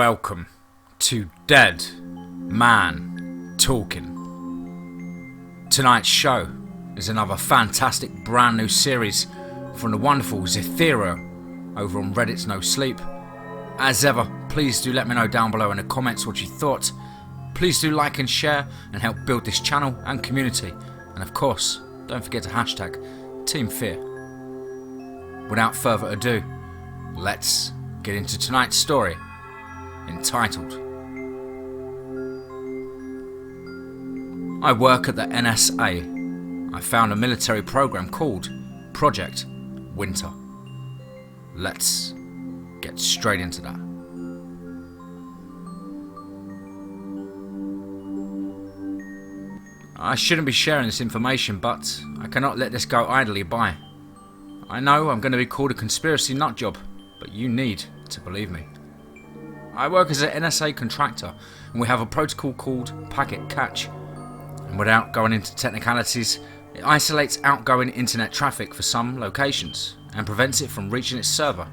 Welcome to Dead Man Talking. Tonight's show is another fantastic brand new series from the wonderful Zithero over on Reddit's No Sleep. As ever, please do let me know down below in the comments what you thought. Please do like and share and help build this channel and community. And of course, don't forget to hashtag TeamFEAR. Without further ado, let's get into tonight's story, entitled I work at the NSA. I found a military program called Project Winter. Let's get straight into that. I shouldn't be sharing this information, but I cannot let this go idly by. I know I'm going to be called a conspiracy nutjob, but you need to believe me. I work as an NSA contractor, and we have a protocol called Packet Catch. And without going into technicalities, it isolates outgoing internet traffic for some locations and prevents it from reaching its server.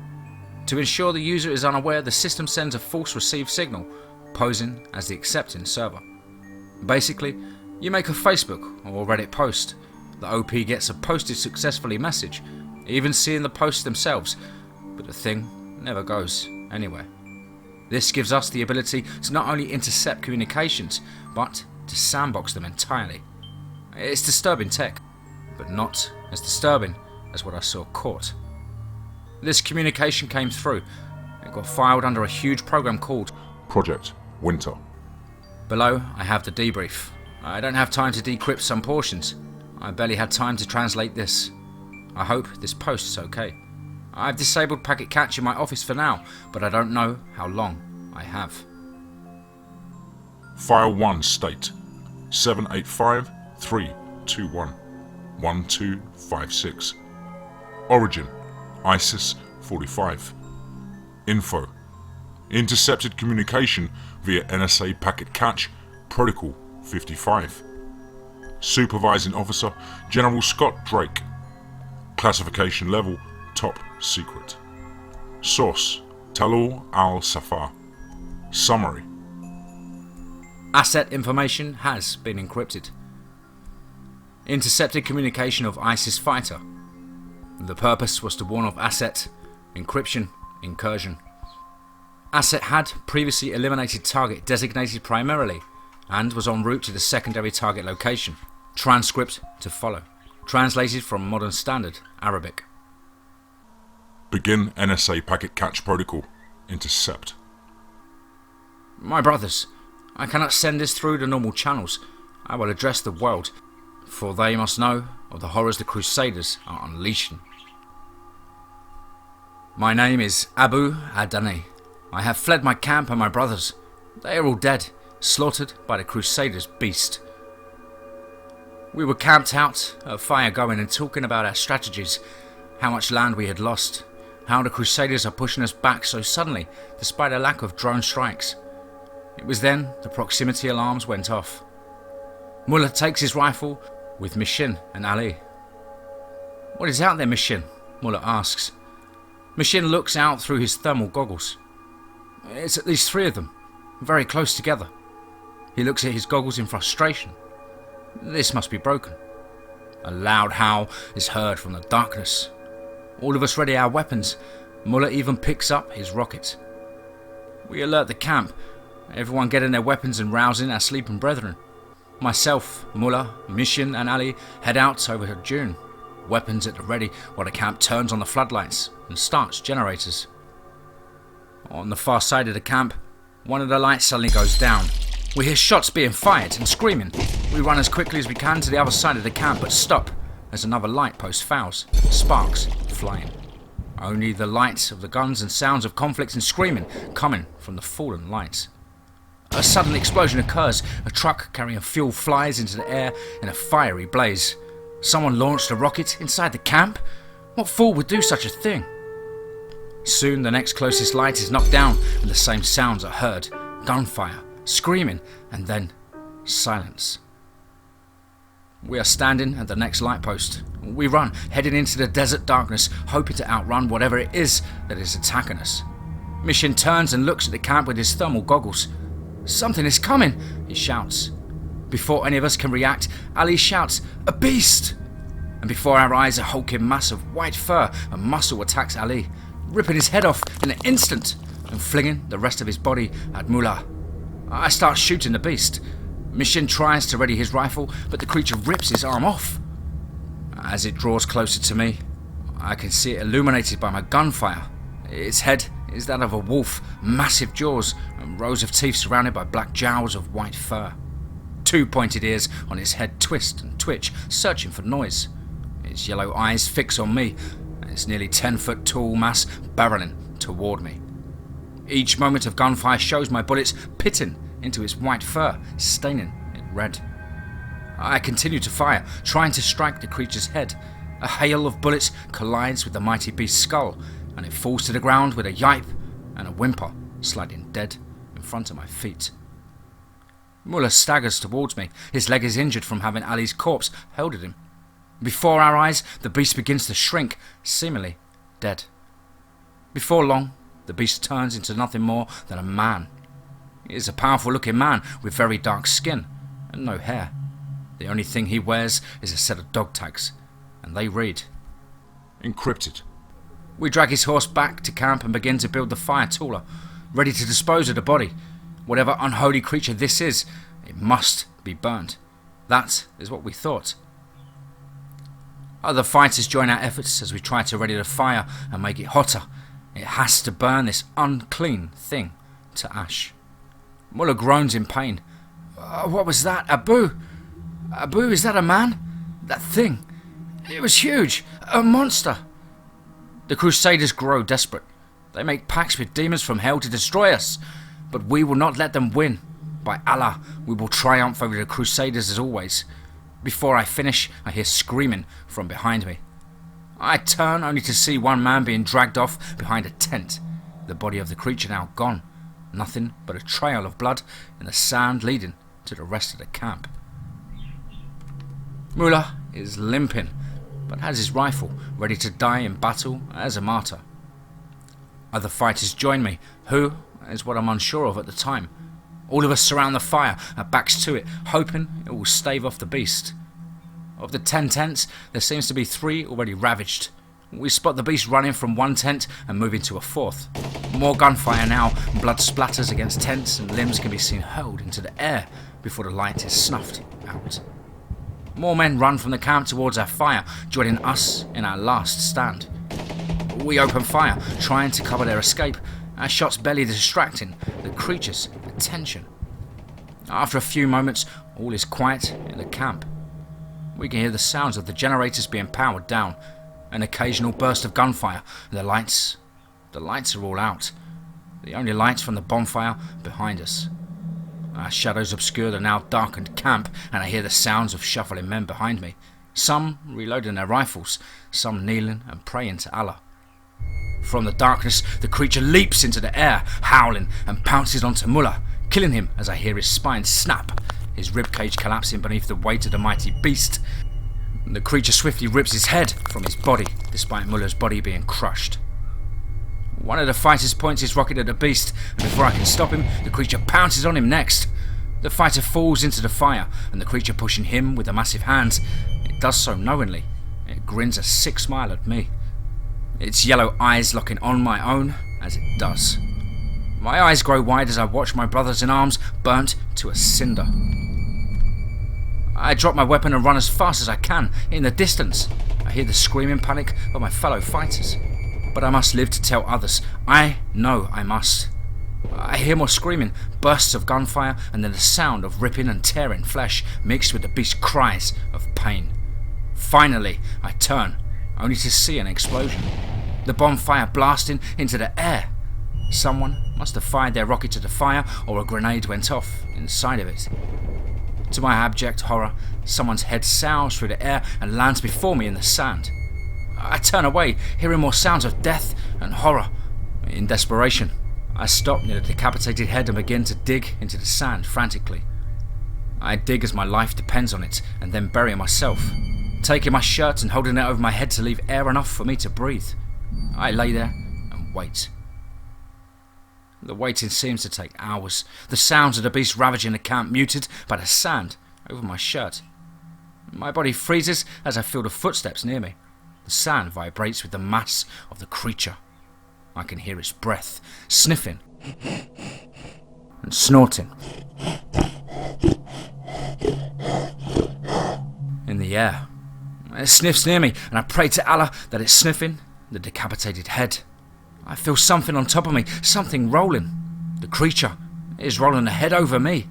To ensure the user is unaware, the system sends a false received signal, posing as the accepting server. Basically, you make a Facebook or Reddit post, the OP gets a posted successfully message, even seeing the posts themselves, but the thing never goes anywhere. This gives us the ability to not only intercept communications, but to sandbox them entirely. It's disturbing tech, but not as disturbing as what I saw caught. This communication came through. It got filed under a huge program called Project Winter. Below, I have the debrief. I don't have time to decrypt some portions. I barely had time to translate this. I hope this post is okay. I've disabled Packet Catch in my office for now, but I don't know how long I have. File 1 state 785-321-1256. Origin ISIS 45. Info: intercepted communication via NSA Packet Catch Protocol 55. Supervising Officer General Scott Drake. Classification level Top Secret. Source: Talal al-Safar. Summary: Asset information has been encrypted. Intercepted communication of ISIS fighter. The purpose was to warn of asset encryption incursion. Asset had previously eliminated target designated primarily and was en route to the secondary target location. Transcript to follow. Translated from Modern Standard Arabic. Begin NSA Packet Catch Protocol. Intercept. My brothers, I cannot send this through the normal channels. I will address the world, for they must know of the horrors the Crusaders are unleashing. My name is Abu Adani. I have fled my camp and my brothers. They are all dead, slaughtered by the Crusaders' beast. We were camped out, a fire going and talking about our strategies, how much land we had lost, how the Crusaders are pushing us back so suddenly despite a lack of drone strikes. It was then the proximity alarms went off. Mullah takes his rifle with Mishin and Ali. What is out there, Mishin? Mullah asks. Mishin looks out through his thermal goggles. It's at least 3 of them, very close together. He looks at his goggles in frustration. This must be broken. A loud howl is heard from the darkness. All of us ready our weapons. Mullah even picks up his rocket. We alert the camp, everyone getting their weapons and rousing our sleeping brethren. Myself, Mullah, Mishin and Ali head out over to June, weapons at the ready while the camp turns on the floodlights and starts generators. On the far side of the camp, one of the lights suddenly goes down. We hear shots being fired and screaming. We run as quickly as we can to the other side of the camp, but stop as another light post fouls, sparks flying. Only the lights of the guns and sounds of conflict and screaming coming from the fallen lights. A sudden explosion occurs. A truck carrying fuel flies into the air in a fiery blaze. Someone launched a rocket inside the camp? What fool would do such a thing? Soon the next closest light is knocked down and the same sounds are heard. Gunfire, screaming, and then silence. We are standing at the next light post. We run, heading into the desert darkness, hoping to outrun whatever it is that is attacking us. Mishin turns and looks at the camp with his thermal goggles. "Something is coming," he shouts. Before any of us can react, Ali shouts, "A beast!" And before our eyes, a hulking mass of white fur and muscle attacks Ali, ripping his head off in an instant and flinging the rest of his body at Mullah. I start shooting the beast. Mishin tries to ready his rifle, but the creature rips his arm off. As it draws closer to me, I can see it illuminated by my gunfire. Its head is that of a wolf, massive jaws and rows of teeth surrounded by black jowls of white fur. 2 pointed ears on its head twist and twitch, searching for noise. Its yellow eyes fix on me, and its nearly 10-foot tall mass barreling toward me. Each moment of gunfire shows my bullets pitting into its white fur, staining it red. I continue to fire, trying to strike the creature's head. A hail of bullets collides with the mighty beast's skull, and it falls to the ground with a yipe and a whimper, sliding dead in front of my feet. Mullah staggers towards me. His leg is injured from having Ali's corpse held at him. Before our eyes, the beast begins to shrink, seemingly dead. Before long, the beast turns into nothing more than a man. He is a powerful-looking man with very dark skin and no hair. The only thing he wears is a set of dog tags, and they read, Encrypted. We drag his horse back to camp and begin to build the fire taller, ready to dispose of the body. Whatever unholy creature this is, it must be burnt. That is what we thought. Other fighters join our efforts as we try to ready the fire and make it hotter. It has to burn this unclean thing to ash. Mullah groans in pain. What was that? Abu? Abu, is that a man? That thing. It was huge. A monster. The Crusaders grow desperate. They make pacts with demons from hell to destroy us. But we will not let them win. By Allah, we will triumph over the Crusaders as always. Before I finish, I hear screaming from behind me. I turn only to see one man being dragged off behind a tent. The body of the creature now gone. Nothing but a trail of blood in the sand leading to the rest of the camp. Mullah is limping, but has his rifle ready to die in battle as a martyr. Other fighters join me, who is what I'm unsure of at the time. All of us surround the fire, our backs to it, hoping it will stave off the beast. Of the 10 tents, there seems to be 3 already ravaged. We spot the beast running from one tent and moving to a 4th. More gunfire now, blood splatters against tents and limbs can be seen hurled into the air before the light is snuffed out. More men run from the camp towards our fire, joining us in our last stand. We open fire, trying to cover their escape, our shots barely distracting the creature's attention. After a few moments, all is quiet in the camp. We can hear the sounds of the generators being powered down, an occasional burst of gunfire, and the lights are all out. The only lights from the bonfire behind us. Our shadows obscure the now darkened camp, and I hear the sounds of shuffling men behind me, some reloading their rifles, some kneeling and praying to Allah. From the darkness, the creature leaps into the air, howling, and pounces onto Mullah, killing him as I hear his spine snap, his ribcage collapsing beneath the weight of the mighty beast. The creature swiftly rips his head from his body, despite Mullah's body being crushed. One of the fighters points his rocket at the beast, and before I can stop him, the creature pounces on him next. The fighter falls into the fire, and the creature pushing him with the massive hands. It does so knowingly. It grins a sick smile at me, its yellow eyes locking on my own as it does. My eyes grow wide as I watch my brothers in arms burnt to a cinder. I drop my weapon and run as fast as I can. In the distance, I hear the screaming panic of my fellow fighters. But I must live to tell others. I know I must. I hear more screaming, bursts of gunfire, and then the sound of ripping and tearing flesh mixed with the beast's cries of pain. Finally, I turn, only to see an explosion. The bonfire blasting into the air. Someone must have fired their rocket to the fire, or a grenade went off inside of it. To my abject horror, someone's head soars through the air and lands before me in the sand. I turn away, hearing more sounds of death and horror. In desperation, I stop near the decapitated head and begin to dig into the sand frantically. I dig as my life depends on it, and then bury myself, taking my shirt and holding it over my head to leave air enough for me to breathe. I lay there and wait. The waiting seems to take hours. The sounds of the beast ravaging the camp muted by the sand over my shirt. My body freezes as I feel the footsteps near me. The sand vibrates with the mass of the creature. I can hear its breath, sniffing and snorting in the air. It sniffs near me, and I pray to Allah that it's sniffing the decapitated head. I feel something on top of me, something rolling. The creature is rolling the head over me.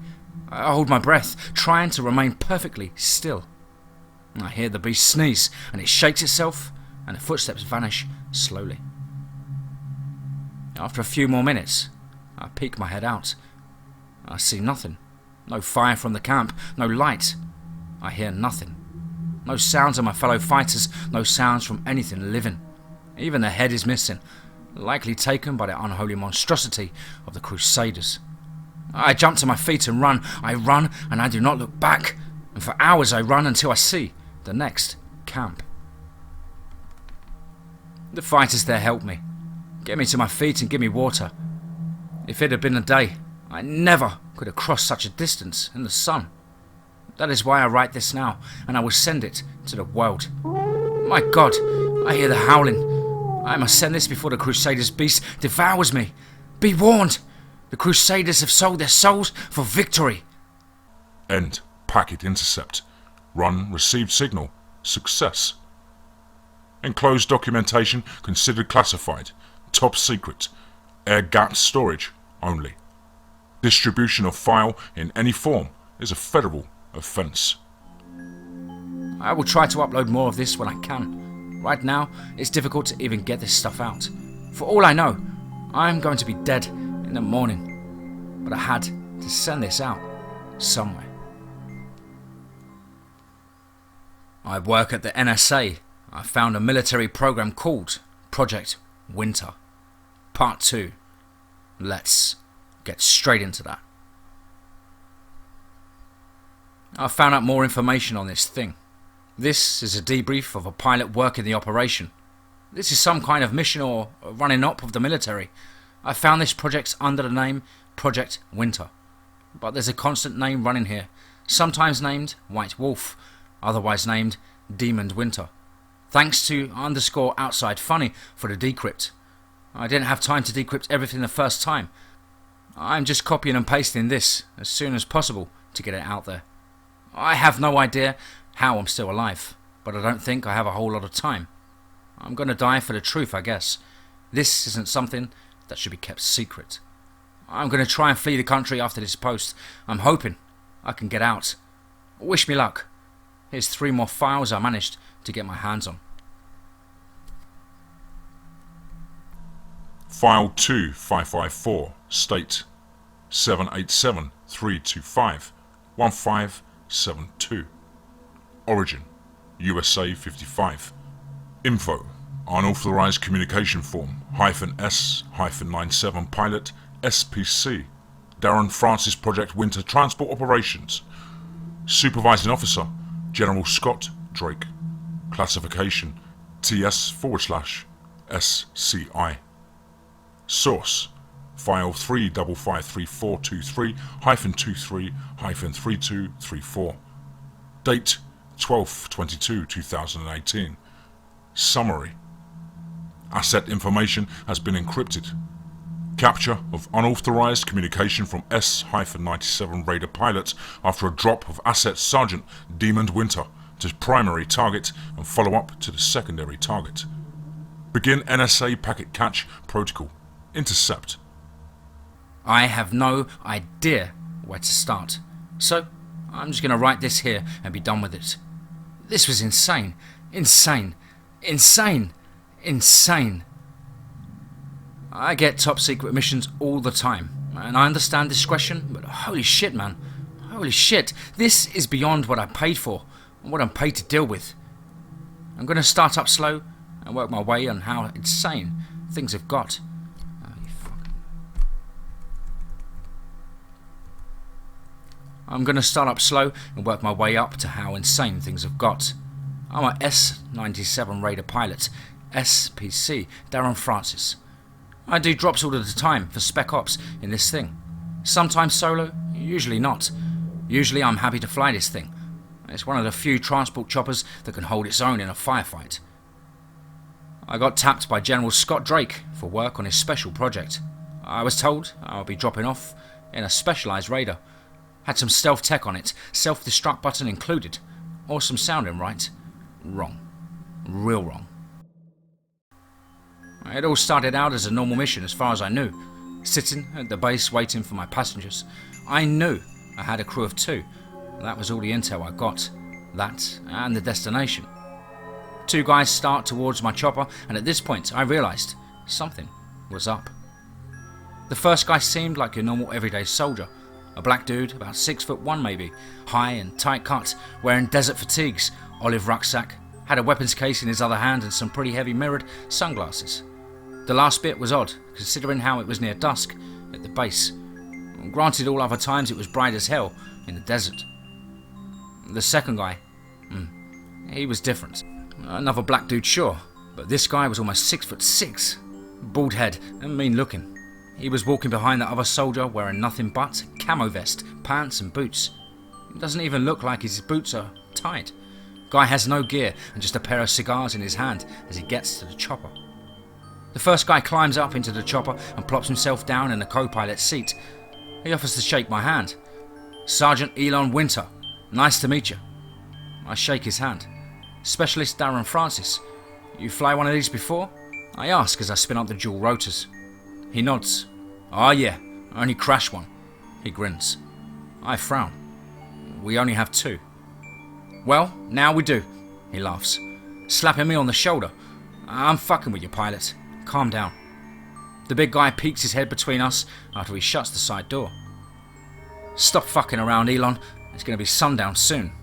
I hold my breath, trying to remain perfectly still. I hear the beast sneeze, and it shakes itself, and the footsteps vanish slowly. After a few more minutes, I peek my head out. I see nothing. No fire from the camp, no light. I hear nothing. No sounds of my fellow fighters, no sounds from anything living. Even the head is missing, likely taken by the unholy monstrosity of the Crusaders. I jump to my feet and run. I run and I do not look back. And for hours I run until I see the next camp. The fighters there help me, get me to my feet and give me water. If it had been a day, I never could have crossed such a distance in the sun. That is why I write this now, and I will send it to the world. My God, I hear the howling. I must send this before the Crusaders' beast devours me. Be warned! The Crusaders have sold their souls for victory. End packet intercept. Run received signal. Success. Enclosed documentation considered classified. Top secret. Air-gapped storage only. Distribution of file in any form is a federal offence. I will try to upload more of this when I can. Right now, it's difficult to even get this stuff out. For all I know, I'm going to be dead in the morning. But I had to send this out somewhere. I work at the NSA. I found a military program called Project Winter. Part 2. Let's get straight into that. I found out more information on this thing. This is a debrief of a pilot working the operation. This is some kind of mission or running up of the military. I found this project under the name Project Winter. But there's a constant name running here, sometimes named White Wolf, otherwise named Demon Winter. Thanks to _outside funny for the decrypt. I didn't have time to decrypt everything the first time. I'm just copying and pasting this as soon as possible to get it out there. I have no idea how I'm still alive, but I don't think I have a whole lot of time. I'm going to die for the truth, I guess. This isn't something that should be kept secret. I'm going to try and flee the country after this post. I'm hoping I can get out. Wish me luck. Here's 3 more files I managed to get my hands on. File 2554, state 787-325-1572. Origin, USA 55. Info, unauthorized communication form, -S-97 pilot, SPC, Darren Francis Project Winter Transport Operations. Supervising Officer, General Scott Drake. Classification, TS/SCI. Source, file 3553423-23-3234. Date, 12/22/2018. Summary. Asset information has been encrypted. Capture of unauthorized communication from S-97 Raider pilot after a drop of Asset Sergeant Demon Winter to primary target and follow up to the secondary target. Begin NSA packet catch protocol. Intercept. I have no idea where to start, so I'm just going to write this here and be done with it. This was insane. Insane. Insane. Insane. I get top secret missions all the time, and I understand discretion, but holy shit, man. Holy shit. This is beyond what I paid for and what I'm paid to deal with. I'm going to start up slow and work my way on how insane things have got. I'm going to start up slow and work my way up to how insane things have got. I'm a S-97 Raider pilot, SPC, Darren Francis. I do drops all of the time for spec ops in this thing. Sometimes solo, usually not. Usually I'm happy to fly this thing. It's one of the few transport choppers that can hold its own in a firefight. I got tapped by General Scott Drake for work on his special project. I was told I'll be dropping off in a specialised raider. Had some stealth tech on it, self-destruct button included. Awesome sounding, right? Wrong. Real wrong. It all started out as a normal mission as far as I knew. Sitting at the base waiting for my passengers. I knew I had a crew of 2. That was all the intel I got. That and the destination. 2 guys start towards my chopper, and at this point I realised something was up. The first guy seemed like your normal everyday soldier. A black dude, about 6'1" maybe, high and tight cut, wearing desert fatigues, olive rucksack, had a weapons case in his other hand and some pretty heavy mirrored sunglasses. The last bit was odd, considering how it was near dusk at the base. Granted, all other times it was bright as hell in the desert. The second guy, he was different. Another black dude, sure, but this guy was almost 6'6", bald head and mean looking. He was walking behind the other soldier wearing nothing but camo vest, pants and boots. It doesn't even look like his boots are tied. Guy has no gear and just a pair of cigars in his hand as he gets to the chopper. The first guy climbs up into the chopper and plops himself down in the co-pilot's seat. He offers to shake my hand. Sergeant Elon Winter, nice to meet you. I shake his hand. Specialist Darren Francis, you fly one of these before? I ask as I spin up the dual rotors. He nods. Oh yeah, I only crashed one. He grins. I frown. We only have 2. Well, now we do, he laughs, slapping me on the shoulder. I'm fucking with you, pilot. Calm down. The big guy peeks his head between us after he shuts the side door. Stop fucking around, Elon. It's going to be sundown soon.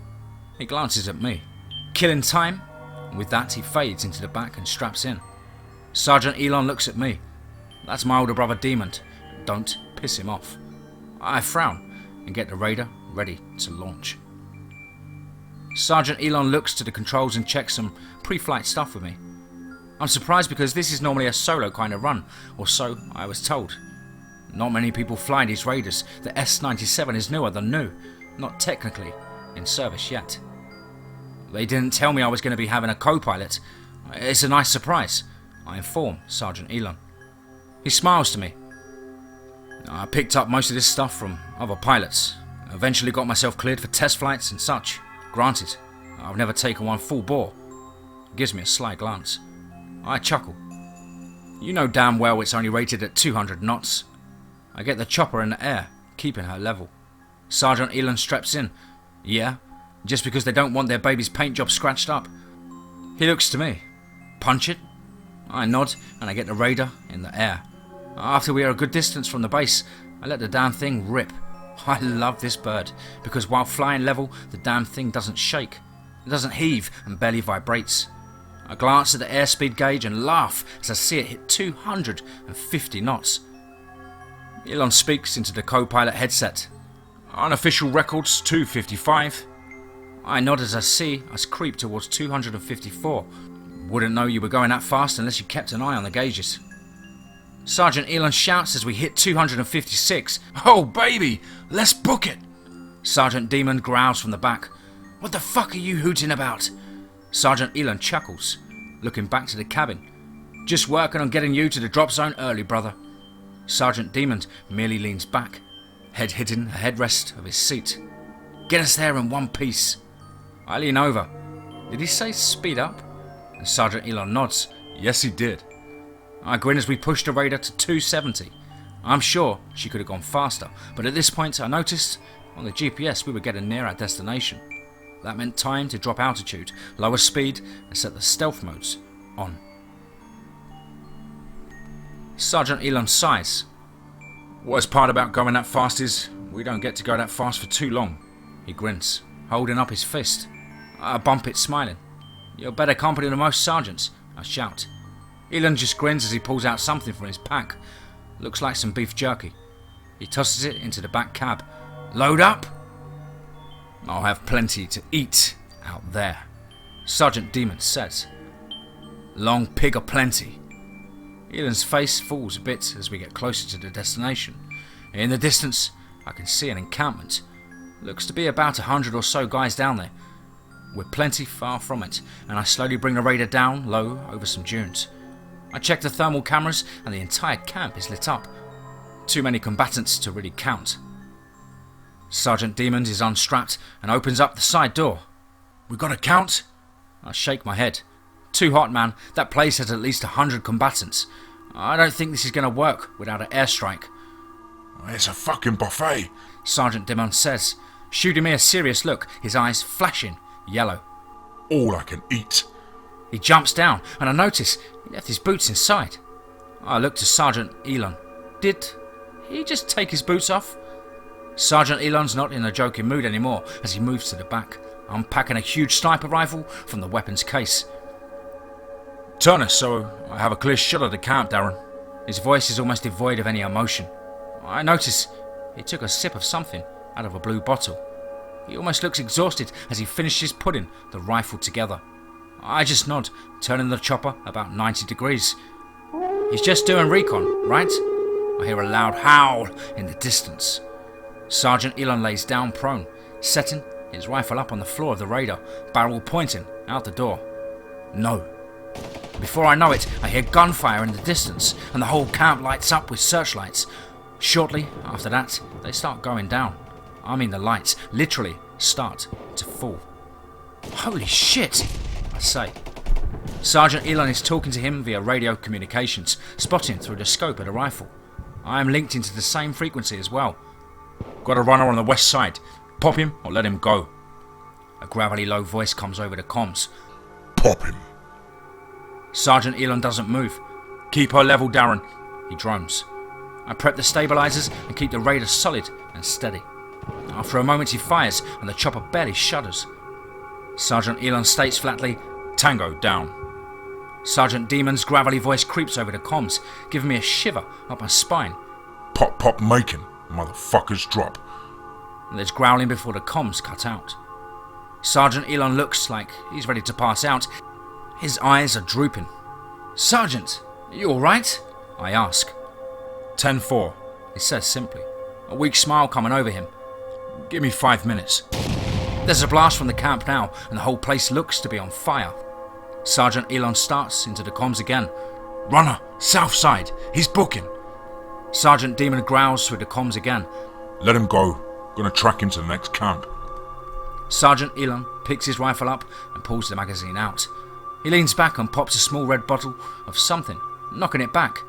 He glances at me. Killing time? With that, he fades into the back and straps in. Sergeant Elon looks at me. That's my older brother Demon. Don't piss him off. I frown and get the raider ready to launch. Sergeant Elon looks to the controls and checks some pre-flight stuff with me. I'm surprised because this is normally a solo kind of run, or so I was told. Not many people fly these raiders. The S-97 is newer than new, not technically in service yet. They didn't tell me I was going to be having a co-pilot. It's a nice surprise, I inform Sergeant Elon. He smiles to me. I picked up most of this stuff from other pilots. Eventually got myself cleared for test flights and such. Granted, I've never taken one full bore. Gives me a sly glance. I chuckle. You know damn well it's only rated at 200 knots. I get the chopper in the air, keeping her level. Sergeant Elon straps in. Yeah, just because they don't want their baby's paint job scratched up. He looks to me. Punch it? I nod and I get the raider in the air. After we are a good distance from the base, I let the damn thing rip. I love this bird because while flying level, the damn thing doesn't shake. It doesn't heave and barely vibrates. I glance at the airspeed gauge and laugh as I see it hit 250 knots. Elon speaks into the co-pilot headset. Unofficial records 255. I nod as I see us creep towards 254. Wouldn't know you were going that fast unless you kept an eye on the gauges. Sergeant Elon shouts as we hit 256. Oh baby, let's book it! Sergeant Demon growls from the back. What the fuck are you hooting about? Sergeant Elon chuckles, looking back to the cabin. Just working on getting you to the drop zone early, brother. Sergeant Demon merely leans back, head hitting the headrest of his seat. Get us there in one piece. I lean over. Did he say speed up? And Sergeant Elon nods. Yes, he did. I grin as we push the raider to 270. I'm sure she could have gone faster, but at this point I noticed on the GPS we were getting near our destination. That meant time to drop altitude, lower speed, and set the stealth modes on. Sergeant Elon sighs. Worst part about going that fast is we don't get to go that fast for too long. He grins, holding up his fist. I bump it, smiling. You're better company than most sergeants, I shout. Elon just grins as he pulls out something from his pack. Looks like some beef jerky. He tosses it into the back cab. Load up? I'll have plenty to eat out there, Sergeant Demon says. Long pig aplenty. Elon's face falls a bit as we get closer to the destination. In the distance, I can see an encampment. Looks to be about 100 or so guys down there. We're plenty far from it, and I slowly bring the raider down low over some dunes. I check the thermal cameras, and the entire camp is lit up. Too many combatants to really count. Sergeant Demond is unstrapped and opens up the side door. "We got a count?" I shake my head. "Too hot, man. That place has at least 100 combatants. I don't think this is going to work without an airstrike." "It's a fucking buffet," Sergeant Demond says, shooting me a serious look, his eyes flashing yellow. "All I can eat." He jumps down, and I notice he left his boots inside. I look to Sergeant Elon. Did he just take his boots off? Sergeant Elon's not in a joking mood anymore as he moves to the back, unpacking a huge sniper rifle from the weapons case. "Turn us so I have a clear shot of the camp, Darren." His voice is almost devoid of any emotion. I notice he took a sip of something out of a blue bottle. He almost looks exhausted as he finishes putting the rifle together. I just nod, turning the chopper about 90 degrees. He's just doing recon, right? I hear a loud howl in the distance. Sergeant Elon lays down prone, setting his rifle up on the floor of the raider, barrel pointing out the door. No. Before I know it, I hear gunfire in the distance, and the whole camp lights up with searchlights. Shortly after that, they start going down. I mean, the lights literally start to fall. "Holy shit," I say. Sergeant Elon is talking to him via radio communications, spotting through the scope of the rifle. I am linked into the same frequency as well. "Got a runner on the west side. Pop him or let him go." A gravelly low voice comes over the comms. "Pop him." Sergeant Elon doesn't move. "Keep her level, Darren," he drones. I prep the stabilizers and keep the raider solid and steady. After a moment he fires and the chopper barely shudders. Sergeant Elon states flatly, "Tango down." Sergeant Demon's gravelly voice creeps over the comms, giving me a shiver up my spine. "Pop, pop, making. Motherfuckers drop." And there's growling before the comms cut out. Sergeant Elon looks like he's ready to pass out. His eyes are drooping. "Sergeant, are you alright?" I ask. 10-4, he says simply, a weak smile coming over him. "Give me 5 minutes." There's a blast from the camp now, and the whole place looks to be on fire. Sergeant Elon starts into the comms again. "Runner, south side, he's booking." Sergeant Demon growls through the comms again. "Let him go. Gonna track him to the next camp." Sergeant Elon picks his rifle up and pulls the magazine out. He leans back and pops a small red bottle of something, knocking it back.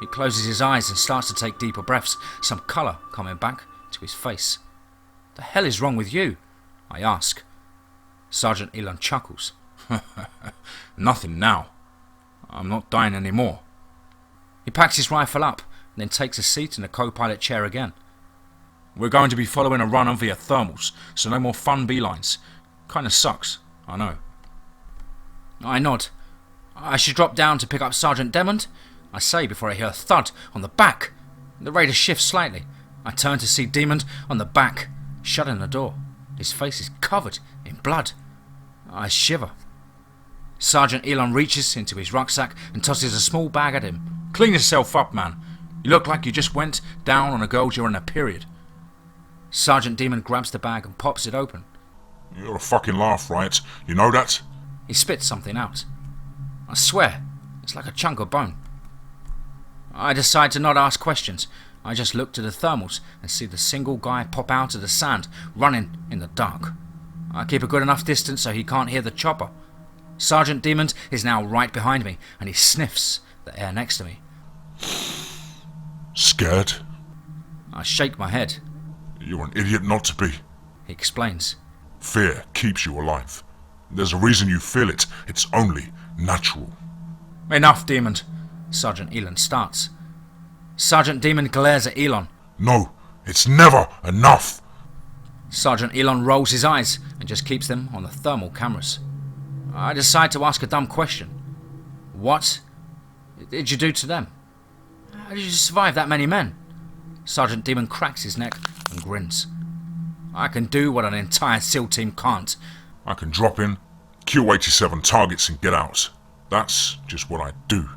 He closes his eyes and starts to take deeper breaths, some colour coming back to his face. "The hell is wrong with you?" I ask. Sergeant Elon chuckles. "Nothing now. I'm not dying anymore." He packs his rifle up and then takes a seat in the co-pilot chair again. "We're going to be following a runner via thermals, so no more fun beelines. Kinda sucks, I know." I nod. "I should drop down to pick up Sergeant Demond," I say before I hear a thud on the back. The raider shifts slightly. I turn to see Demond on the back, shutting the door. His face is covered in blood. I shiver. Sergeant Elon reaches into his rucksack and tosses a small bag at him. "Clean yourself up, man. You look like you just went down on a girl during a period." Sergeant Demon grabs the bag and pops it open. "You're a fucking laugh, right? You know that?" He spits something out. I swear, it's like a chunk of bone. I decide to not ask questions. I just look to the thermals and see the single guy pop out of the sand, running in the dark. I keep a good enough distance so he can't hear the chopper. Sergeant Demond is now right behind me, and he sniffs the air next to me. "Scared?" I shake my head. "You're an idiot not to be." He explains. "Fear keeps you alive. There's a reason you feel it. It's only natural." "Enough, Demond." Sergeant Elon starts. Sergeant Demon glares at Elon. "No, it's never enough." Sergeant Elon rolls his eyes and just keeps them on the thermal cameras. I decide to ask a dumb question. "What did you do to them? How did you survive that many men?" Sergeant Demon cracks his neck and grins. "I can do what an entire SEAL team can't." "I can drop in, kill 87 targets and get out. That's just what I do."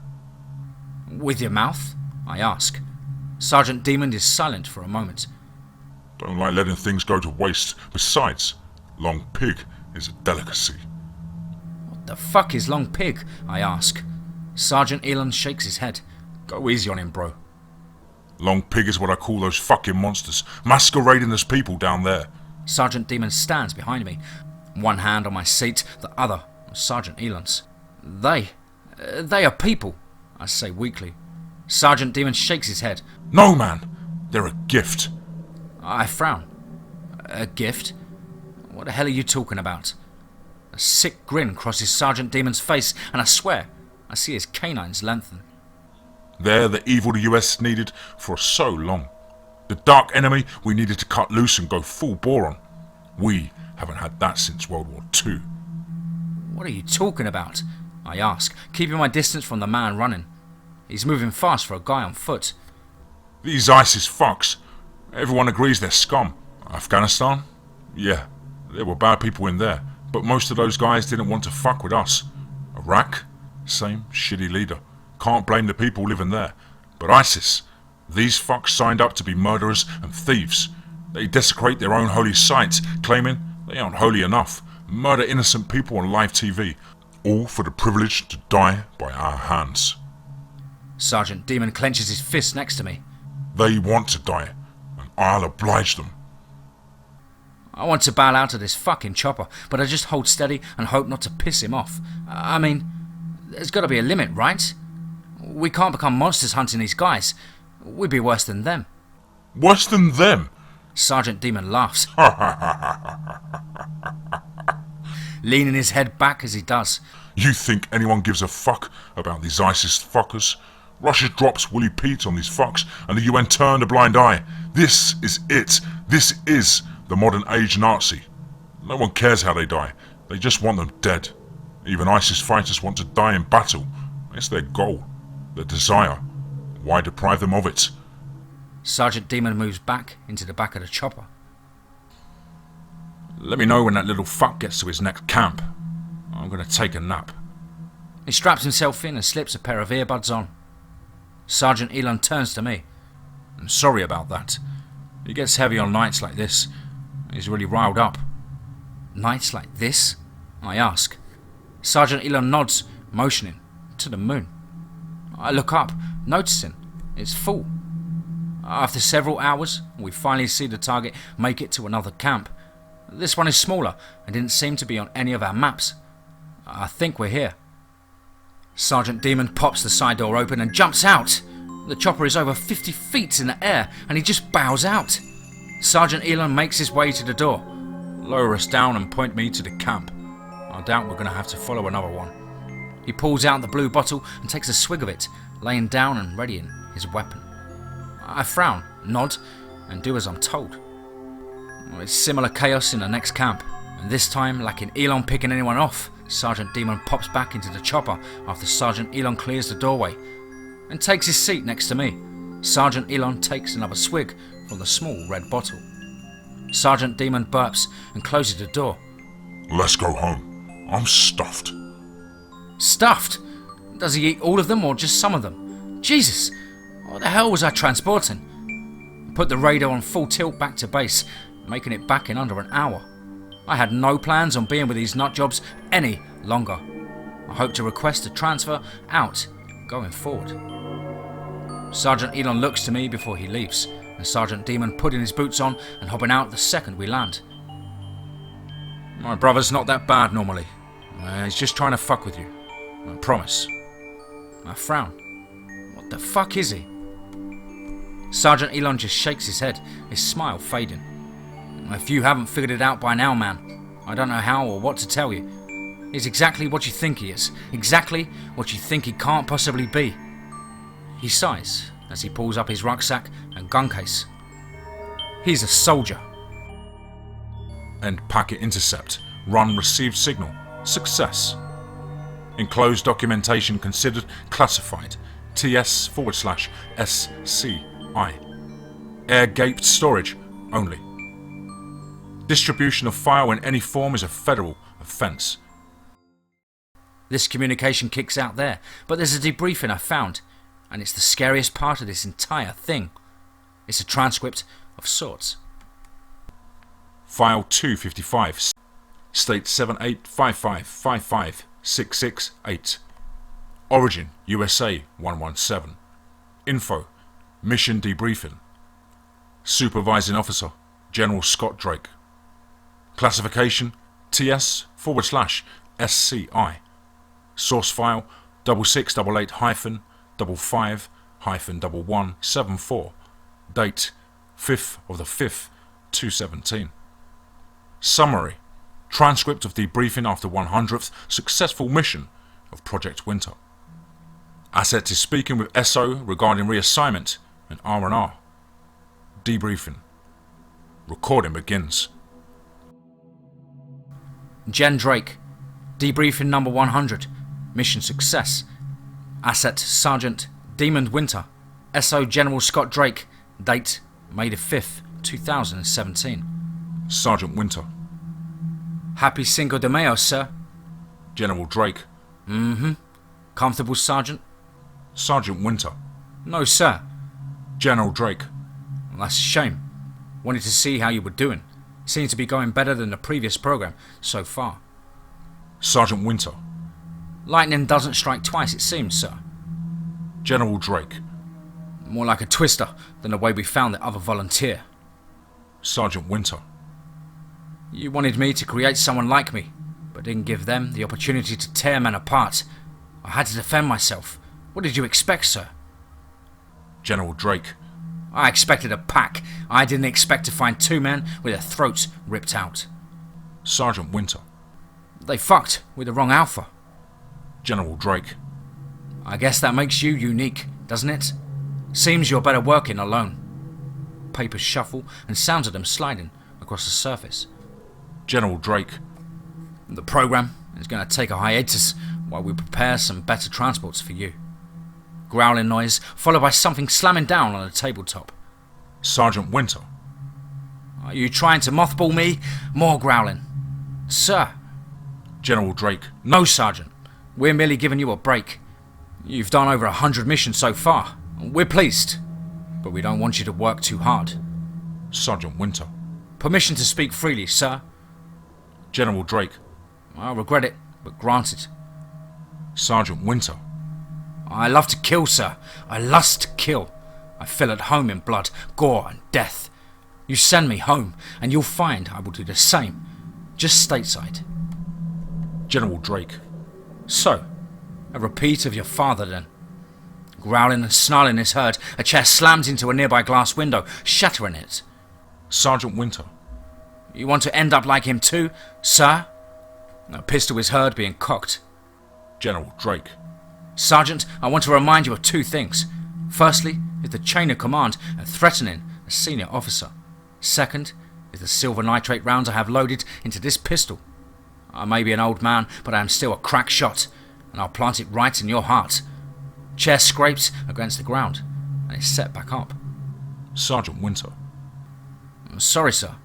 With your mouth? I ask. Sergeant Demon is silent for a moment. Don't like letting things go to waste. Besides, long pig is a delicacy. What the fuck is long pig? I ask. Sergeant Elon shakes his head. Go easy on him, bro. Long pig is what I call those fucking monsters, masquerading as people down there. Sergeant Demon stands behind me, one hand on my seat, the other on Sergeant Elon's. They are people, I say weakly. Sergeant Demon shakes his head. No, man, they're a gift. I frown. A gift? What the hell are you talking about? A sick grin crosses Sergeant Demon's face, and I swear I see his canines lengthen. They're the evil the US needed for so long. The dark enemy we needed to cut loose and go full bore on. We haven't had that since World War II. What are you talking about? I ask, keeping my distance from the man running. He's moving fast for a guy on foot. These ISIS fucks. Everyone agrees they're scum. Afghanistan? Yeah, there were bad people in there, but most of those guys didn't want to fuck with us. Iraq? Same shitty leader. Can't blame the people living there. But ISIS? These fucks signed up to be murderers and thieves. They desecrate their own holy sites, claiming they aren't holy enough. Murder innocent people on live TV, all for the privilege to die by our hands. Sergeant Demon clenches his fist next to me. They want to die, and I'll oblige them. I want to bail out of this fucking chopper, but I just hold steady and hope not to piss him off. I mean, there's got to be a limit, right? We can't become monsters hunting these guys. We'd be worse than them. Worse than them? Sergeant Demon laughs, leaning his head back as he does. You think anyone gives a fuck about these ISIS fuckers? Russia drops Willie Pete on these fucks and the UN turned a blind eye. This is it. This is the modern age Nazi. No one cares how they die. They just want them dead. Even ISIS fighters want to die in battle. It's their goal, their desire. Why deprive them of it? Sergeant Demon moves back into the back of the chopper. Let me know when that little fuck gets to his next camp. I'm going to take a nap. He straps himself in and slips a pair of earbuds on. Sergeant Elon turns to me. I'm sorry about that. He gets heavy on nights like this. He's really riled up. Nights like this? I ask. Sergeant Elon nods, motioning to the moon. I look up, noticing it's full. After several hours, we finally see the target make it to another camp. This one is smaller and didn't seem to be on any of our maps. I think we're here. Sergeant Demon pops the side door open and jumps out. The chopper is over 50 feet in the air and he just bows out. Sergeant Elon makes his way to the door, lower us down and point me to the camp. I doubt we're going to have to follow another one. He pulls out the blue bottle and takes a swig of it, laying down and readying his weapon. I frown, nod, and do as I'm told. It's similar chaos in the next camp, and this time, lacking Elon picking anyone off, Sergeant Demon pops back into the chopper after Sergeant Elon clears the doorway, and takes his seat next to me. Sergeant Elon takes another swig from the small red bottle. Sergeant Demon burps and closes the door. Let's go home. I'm stuffed. Stuffed? Does he eat all of them or just some of them? Jesus! What the hell was I transporting? I put the radar on full tilt back to base, making it back in under an hour. I had no plans on being with these nutjobs any longer. I hope to request a transfer out going forward. Sergeant Elon looks to me before he leaves, and Sergeant Demon putting his boots on and hopping out the second we land. My brother's not that bad normally. He's just trying to fuck with you. I promise. I frown. What the fuck is he? Sergeant Elon just shakes his head, his smile fading. If you haven't figured it out by now, man, I don't know how or what to tell you. He's exactly what you think he is. Exactly what you think he can't possibly be. He sighs as he pulls up his rucksack and gun case. He's a soldier. End packet intercept. Run received signal. Success. Enclosed documentation considered classified. TS/SCI. Air-gaped storage only. Distribution of file in any form is a federal offence. This communication kicks out there, but there's a debriefing I found. and it's the scariest part of this entire thing. It's a transcript of sorts. File 255, state 7855556668. Origin, USA 117. Info, mission debriefing. Supervising Officer, General Scott Drake. Classification, TS/SCI. Source file, 6688-55-1174. Date, 5th of the 5th, 2017. Summary, transcript of debriefing after 100th successful mission of Project Winter. Asset is speaking with SO regarding reassignment and R&R. Debriefing. Recording begins. Gen Drake, debriefing number 100, mission success. Asset Sergeant Demon Winter, SO General Scott Drake, date May the 5th, 2017. Sergeant Winter. Happy Cinco de Mayo, sir. General Drake. Comfortable, Sergeant? Sergeant Winter. No, sir. General Drake. Well, that's a shame. Wanted to see how you were doing. Seemed to be going better than the previous program so far. Sergeant Winter. Lightning doesn't strike twice, it seems, sir. General Drake. More like a twister than the way we found the other volunteer. Sergeant Winter. You wanted me to create someone like me, but didn't give them the opportunity to tear men apart. I had to defend myself. What did you expect, sir? General Drake. I expected a pack. I didn't expect to find two men with their throats ripped out. Sergeant Winter. They fucked with the wrong alpha. General Drake. I guess that makes you unique, doesn't it? Seems you're better working alone. Papers shuffle and sounds of them sliding across the surface. General Drake. The program is going to take a hiatus while we prepare some better transports for you. Growling noise, followed by something slamming down on a tabletop. Sergeant Winter. Are you trying to mothball me? More growling. Sir. General Drake. No, Sergeant. We're merely giving you a break. You've done over 100 missions so far. We're pleased. But we don't want you to work too hard. Sergeant Winter. Permission to speak freely, sir. General Drake. I regret it, but granted. Sergeant Winter. I love to kill, sir. I lust to kill. I feel at home in blood, gore and death. You send me home, and you'll find I will do the same. Just stateside. General Drake. So, a repeat of your father then. Growling and snarling is heard. A chair slams into a nearby glass window, shattering it. Sergeant Winter. You want to end up like him too, sir? A pistol is heard being cocked. General Drake. Sergeant, I want to remind you of two things. Firstly, is the chain of command and threatening a senior officer. Second, is the silver nitrate rounds I have loaded into this pistol. I may be an old man, but I am still a crack shot, and I'll plant it right in your heart. Chair scrapes against the ground, and is set back up. Sergeant Winter. Sorry, sir.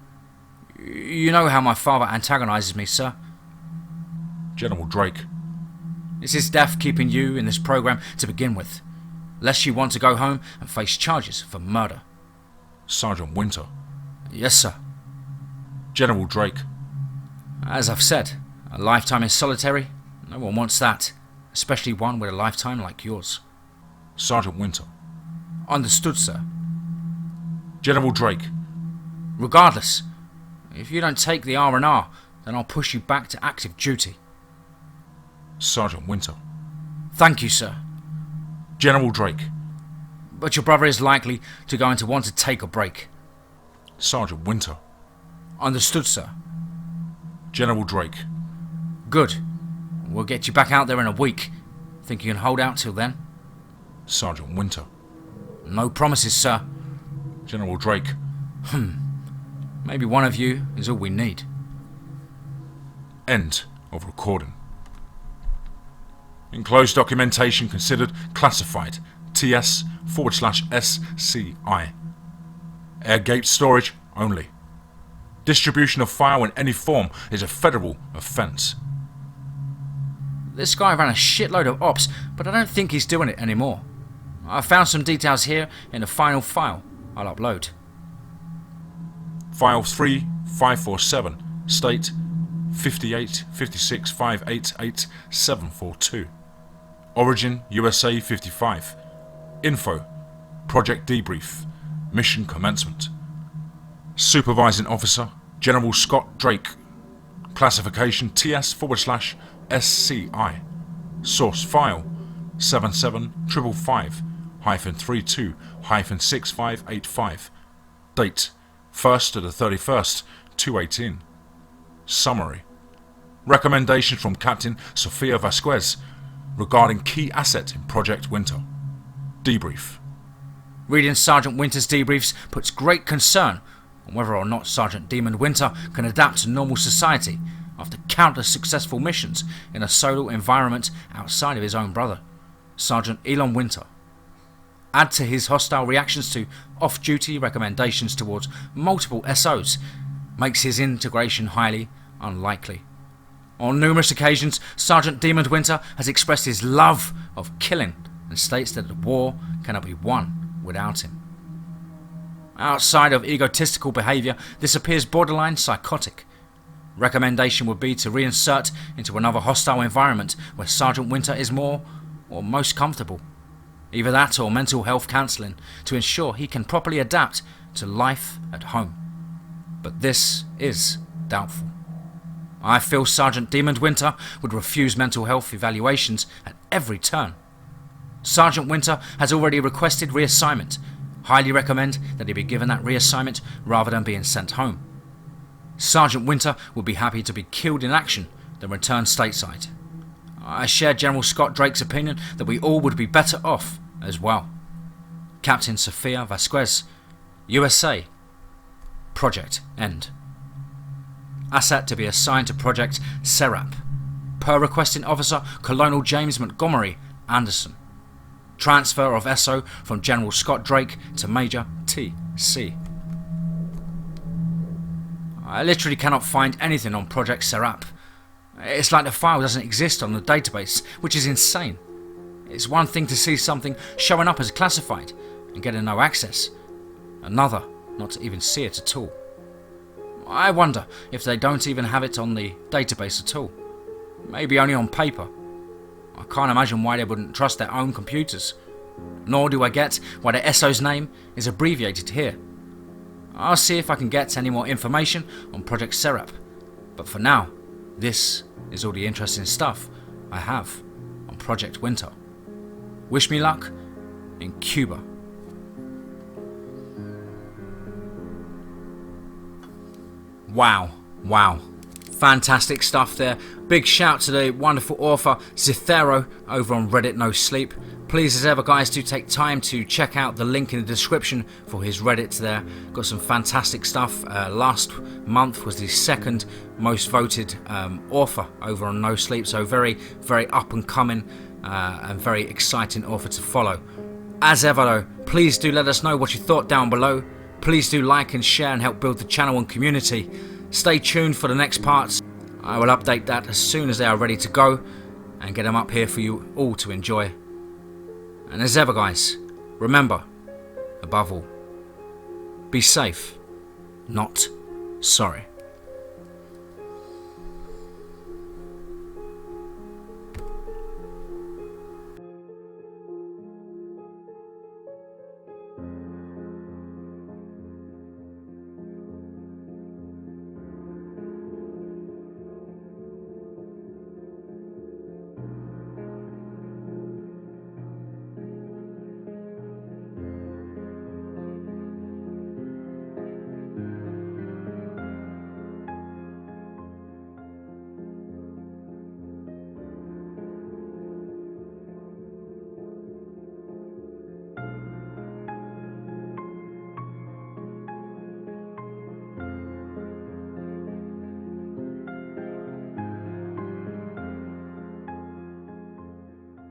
You know how my father antagonizes me, sir. General Drake. Is his death keeping you in this program to begin with, lest you want to go home and face charges for murder? Sergeant Winter. Yes, sir. General Drake. As I've said, a lifetime in solitary, no one wants that, especially one with a lifetime like yours. Sergeant Winter. Understood, sir. General Drake. Regardless, if you don't take the R&R, then I'll push you back to active duty. Sergeant Winter. Thank you, sir. General Drake. But your brother is likely to want to take a break. Sergeant Winter. Understood, sir. General Drake. Good. We'll get you back out there in a week. Think you can hold out till then? Sergeant Winter. No promises, sir. General Drake. Maybe one of you is all we need. End of recording. Enclosed documentation considered classified. TS/SCI. Air gate storage only. Distribution of file in any form is a federal offence. This guy ran a shitload of ops, but I don't think he's doing it anymore. I found some details here in the final file I'll upload. File 3547, state 5856588742. Origin USA 55. Info, Project Debrief, Mission Commencement. Supervising Officer, General Scott Drake. Classification TS/SCI. Source file 7755-32-6585. Date 1st to the 31st, 218. Summary. Recommendation from Captain Sofia Vasquez regarding key asset in Project Winter. Debrief. Reading Sergeant Winter's debriefs puts great concern on whether or not Sergeant Demon Winter can adapt to normal society after countless successful missions in a solo environment outside of his own brother, Sergeant Elon Winter. Add to his hostile reactions to off-duty recommendations towards multiple SOs, makes his integration highly unlikely. On numerous occasions, Sergeant Demon Winter has expressed his love of killing and states that the war cannot be won without him. Outside of egotistical behaviour, this appears borderline psychotic. Recommendation would be to reinsert into another hostile environment where Sergeant Winter is more or most comfortable. Either that or mental health counselling to ensure he can properly adapt to life at home. But this is doubtful. I feel Sergeant Demon Winter would refuse mental health evaluations at every turn. Sergeant Winter has already requested reassignment. Highly recommend that he be given that reassignment rather than being sent home. Sergeant Winter would be happy to be killed in action than return stateside. I share General Scott Drake's opinion that we all would be better off as well. Captain Sofia Vasquez, USA. Project End. Asset to be assigned to Project Serap. Per requesting officer Colonel James Montgomery Anderson. Transfer of SO from General Scott Drake to Major T.C. I literally cannot find anything on Project Serap. It's like the file doesn't exist on the database, which is insane. It's one thing to see something showing up as classified and getting no access. Another, not to even see it at all. I wonder if they don't even have it on the database at all. Maybe only on paper. I can't imagine why they wouldn't trust their own computers. Nor do I get why the SO's name is abbreviated here. I'll see if I can get any more information on Project Serap. But for now, this is all the interesting stuff I have on Project Winter. Wish me luck in Cuba. Wow. Fantastic stuff there. Big shout to the wonderful author Zithero over on Reddit No Sleep. Please, as ever, guys, do take time to check out the link in the description for his Reddit there. Got some fantastic stuff. Last month was the second most voted author over on No Sleep, so very, very up and coming and very exciting author to follow. As ever, though, please do let us know what you thought down below. Please do like and share and help build the channel and community. Stay tuned for the next parts. I will update that as soon as they are ready to go and get them up here for you all to enjoy. And as ever, guys, remember, above all, be safe, not sorry.